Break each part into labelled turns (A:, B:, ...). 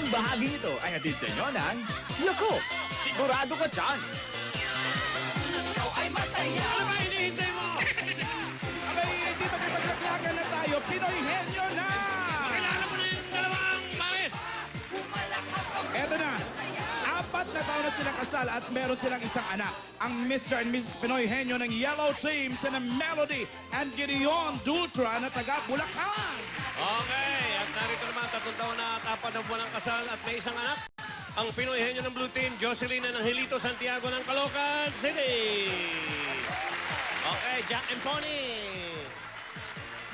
A: unang bahagi nito ay hatid sa inyo ng Yakult. Sigurado ka dyan!
B: Ano ba hinihintay mo?
C: Abay, di ba kipaglaklagan na tayo? Pinoy Henyo na!
B: Kilala mo na yung dalawang pares.
C: Eto na, 4 na taon na silang kasal at meron silang isang anak. Ang Mr. and Mrs. Pinoy Henyo ng Yellow Team sa Melody and Gideon Dutra na taga Bulacan.
B: Okay, at narito naman 3 taon na at 4 na buwan ng kasal at may isang anak. Ang Pinoy Henyo ng Blue Team, Jocelyn Angelito Santiago ng Caloocan City. Okay, Jack and Pony.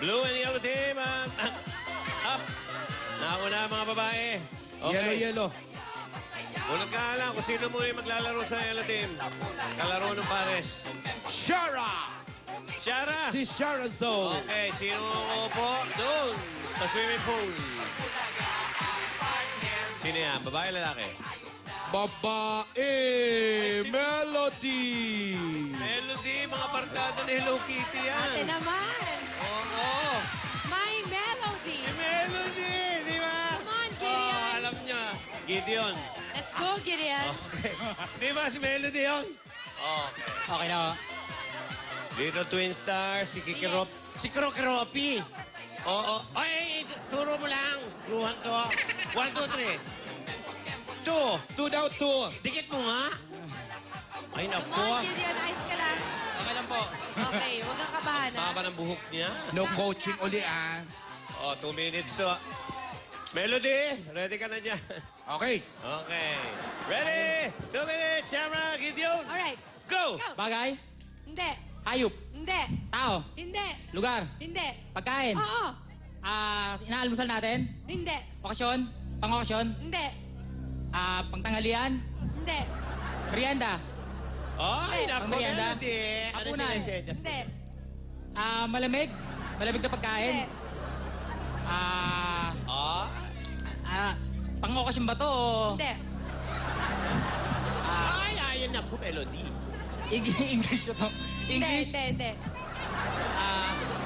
B: Blue and Yellow Team, up. Nauna mga babae. Okay.
C: Yellow.
B: Unang ka lang kung sino mo yung maglalaro sa Yellow Team. Kalaro ng pares.
C: Shara!
B: Shara!
C: Si Shara Zoe.
B: Okay, sino ang upo doon sa swimming pool? Sino yan? Babae, lalaki?
C: Babae! Melody!
B: Melody, mga barkada ni Hello Kitty yan.
D: Ate naman.
B: Oo.
D: My Melody.
B: Si Melody, di ba?
D: Come on, Gideon.
B: Alam niya. Gideon.
D: Let's go, Gideon.
B: Okay. Di ba si Melody yun? Okay.
E: Okay na ako.
B: Dito Twin Stars, si Kikirop. Si Krokiropi. Oo. Ay, turo mo lang. Ruhan to. 1, 2, 3. 2.
C: 2 daw, 2.
B: Dikit mo nga. Ay,
D: Come
B: naku.
D: on, Gideon. Ayos ka lang.
E: Okay lang po.
D: Okay, huwag kang kabahan, ha?
B: Baba ng buhok niya.
C: No coaching uli, ah.
B: Oh, 2 minutes to. Melody, ready ka na dyan.
C: Okay.
B: Okay. Ready? 2 minutes. Camera, Gideon.
D: Alright.
B: Go!
D: Go.
E: Bagay,
D: Hindi.
E: hayop,
D: Hindi.
E: tao,
D: Hindi.
E: lugar,
D: Hindi.
E: pagkain.
D: Oo.
E: Inaalmusal natin,
D: Hindi.
E: okasyon, pang-okasyon,
D: Hindi.
E: pangtanghalian,
D: Hindi.
B: Ay,
E: merienda,
B: naku,
E: Pamerienda.
B: Melody. Ano
E: Hapunan.
B: sinesedyas?
D: Hindi.
E: malamig, malamig na pagkain,
D: Hindi.
E: pang-okasyon ba to o
D: Hindi.
B: Ay, ayun naku, Melody.
E: English to?
D: Hindi.
E: English?
D: Hindi. Hindi.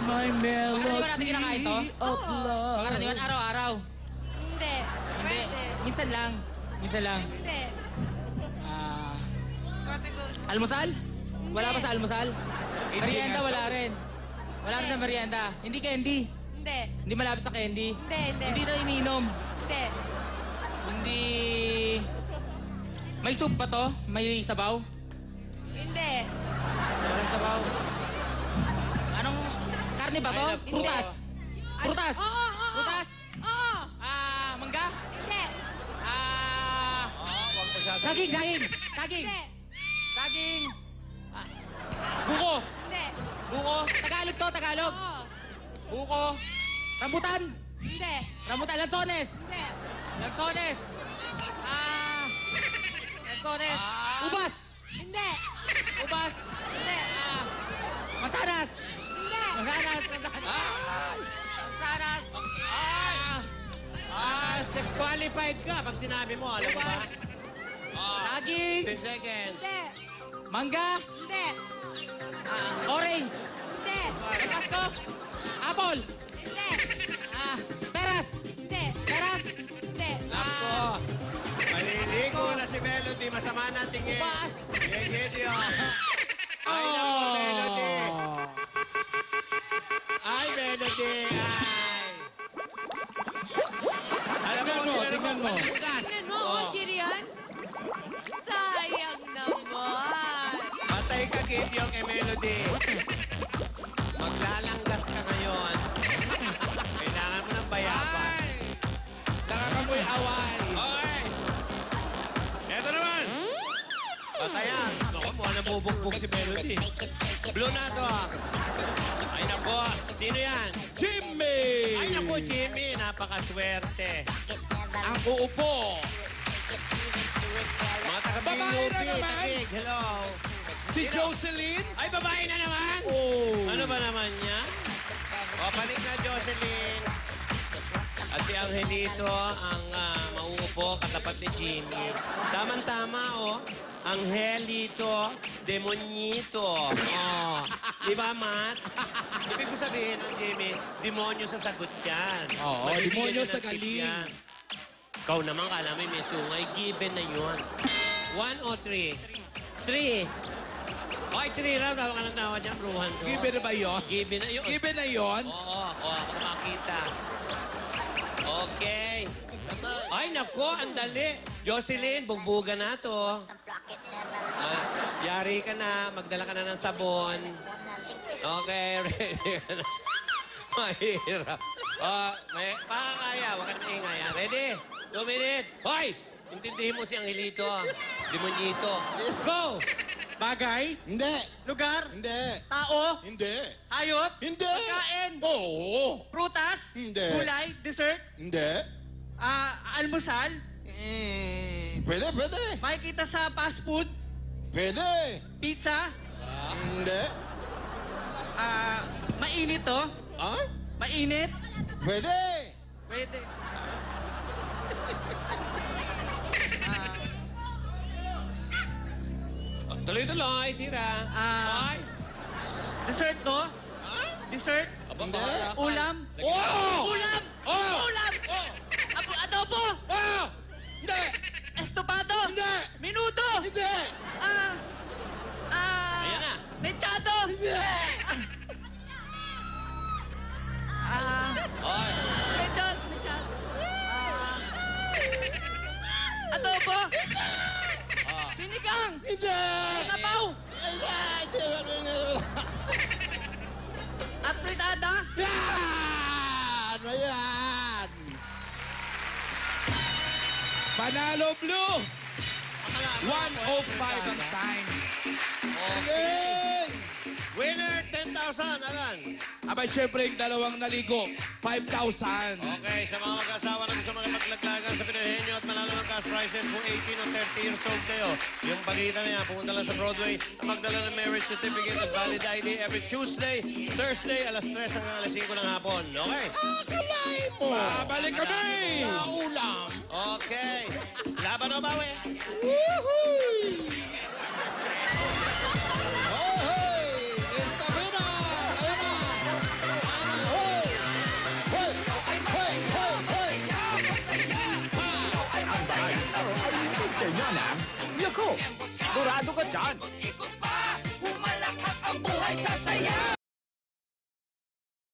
C: My
E: Pangkaraniwan natin kinakain to?
C: of love.
E: Pangkaraniwan araw-araw.
D: Hindi.
E: Hindi.
D: Pwede.
E: Minsan lang. Minsan lang.
D: Hindi.
E: Ah,
D: Gotta go.
E: almusal? Wala ba sa almusal?
C: Hindi
E: Merienda,
C: nga.
E: wala rin. Wala rin sa merienda. Hindi candy.
D: Hindi.
E: Hindi malapit sa candy.
D: Hindi. Hindi.
E: Hindi na iniinom.
D: Hindi.
E: Hindi... May soup ba to? May sabaw?
D: Hindi.
E: Walang sabaw. Anong... Karne ba to?
B: Ay, naku.
E: Prutas. Prutas.
D: Oo. Oo.
E: Prutas.
D: Oo.
E: Mangga?
D: Hindi.
B: Huwag mo sasabihin.
E: Saging, saging. Saging.
D: Hindi.
E: Saging. Buko.
D: Hindi.
E: Buko. Tagalog to, Tagalog.
D: Oo.
E: Buko. Rambutan.
D: Hindi.
E: Rambutan. Lansones.
D: Hindi.
E: Lansones. Lansones. Ubas.
D: Hindi.
E: Ubas.
D: Hindi.
E: Mansanas.
D: Hindi.
E: Mansanas. Mansanas.
B: Disqualified ka pag sinabi mo, alam mo ba?
E: Saging.
B: 10 seconds.
D: Hindi.
E: Mangga.
D: Hindi.
E: Orange.
D: Hindi.
E: Pasko. Apple.
D: Hindi.
E: Peras.
D: Hindi.
E: Peras.
D: Hindi.
B: Ako. Maliligo na si Melody. Masama na ang tingin.
E: Ubas.
B: Gideon. Ay, naku, Melody. Ay, Melody. Ay. Alam mo,
C: Tingnan mo.
B: Bukas.
D: Tingnan mo, oh, Gideon. Sayang naman.
B: Patay ka, Gideon, kay Melody. Maglalanggas ka ngayon. Kailangan mo ng bayabas.
C: Ay! Nakakamoy away.
B: Okay. Eto naman. Patayan. Naku, mukhang nabubugbog si Melody. Blue na to. Ay, naku. Sino yan?
C: Jimmy!
B: Ay, naku, Jimmy. Napakaswerte.
C: Ang uupo.
B: Mga
C: Babae na
B: taga-BUP.
C: naman.
B: Tagig, hello.
C: Si Jocelyn.
B: Ay, babae na naman.
C: Oh.
B: Ano ba naman yan? O, balik na, Jocelyn. At si Angelito ang mauupo katapat ni Jimmy. Tama-tama, oh. Angelito, Demonyito. Oh. Di ba, Mats? Ibig ko sabihin, ang Jimmy, demonyo sa sagot yan.
C: Oo,
B: Mabibigyan
C: demonyo
B: niyo ng
C: sa
B: tip
C: galing.
B: yan. Ikaw naman, kala mo may sungay. Given na yun. 1 o 3? 3. Okay, 3 round. Tawag ka ng tawa dyan, bruhan ko.
C: Given na ba yun?
B: Given na yun.
C: Given na yun?
B: Oo, ako makita. Okay. Ay, nako, ang dali. Jocelyn, bugbugan na to. Yari ka na, magdala ka na ng sabon. Okay, ready ka na. Mahirap. Pakakaya, huwag ka na maingay. Ready? 2 minutes. Hoy! Intindihin mo si Angelito. Demonyito. Go!
E: Bagay,
F: Hindi.
E: lugar,
F: Hindi.
E: tao,
F: Hindi.
E: hayop,
F: Hindi.
E: pagkain,
F: Oo.
E: prutas,
F: Hindi.
E: gulay, dessert,
F: Hindi.
E: almusal,
F: Pwede.
E: makikita sa fast food,
F: Pwede.
E: pizza,
F: Hindi.
E: mainit to,
F: Ah?
E: mainit,
F: Pwede.
E: pwede.
B: Tuloy-tuloy, tira. Hoy!
E: Dessert to, dessert,
F: Hindi.
E: ulam,
F: Oh!
E: ulam,
F: Oh!
E: ulam, adobo,
F: Oh! Hindi.
E: estopado,
F: Hindi.
E: minuto,
F: Hindi.
B: Ayan na.
E: mechado,
F: Hindi.
B: Hoy!
E: mechado, adobo, sinigang,
F: Hindi.
E: sabaw,
F: Hindi.
E: at fritada,
F: Yan! Ayan!
C: Panalo Blue! 1:05 ang time.
F: Galing!
B: Winner, 10,000. Alan.
C: Aba, syempre yung dalawang naligo, 5,000.
B: Okay, sa mga mag-asawa na gusto makipaglaglagan sa Pinoy Henyo at manalo ng cash prizes kung 18 o 30 years old kayo. Yung balita na yan, pumunta lang sa Broadway at magdala ng marriage certificate at valid ID every Tuesday, Thursday, alas 3 hanggang alas 5 ng hapon. Okay?
F: Akalain mo!
C: Babalik kami!
F: Naulam!
B: Okay. Laban o bawi?
F: Woohoo! Hoy, hoy! Estamina! Ayan na! Hoy! Hoy! Hoy! Hoy! Hoy!
A: Senyonan, Yoko, sigurado ka dyan.
G: Ikot pa, humalakhak ang buhay sa saya.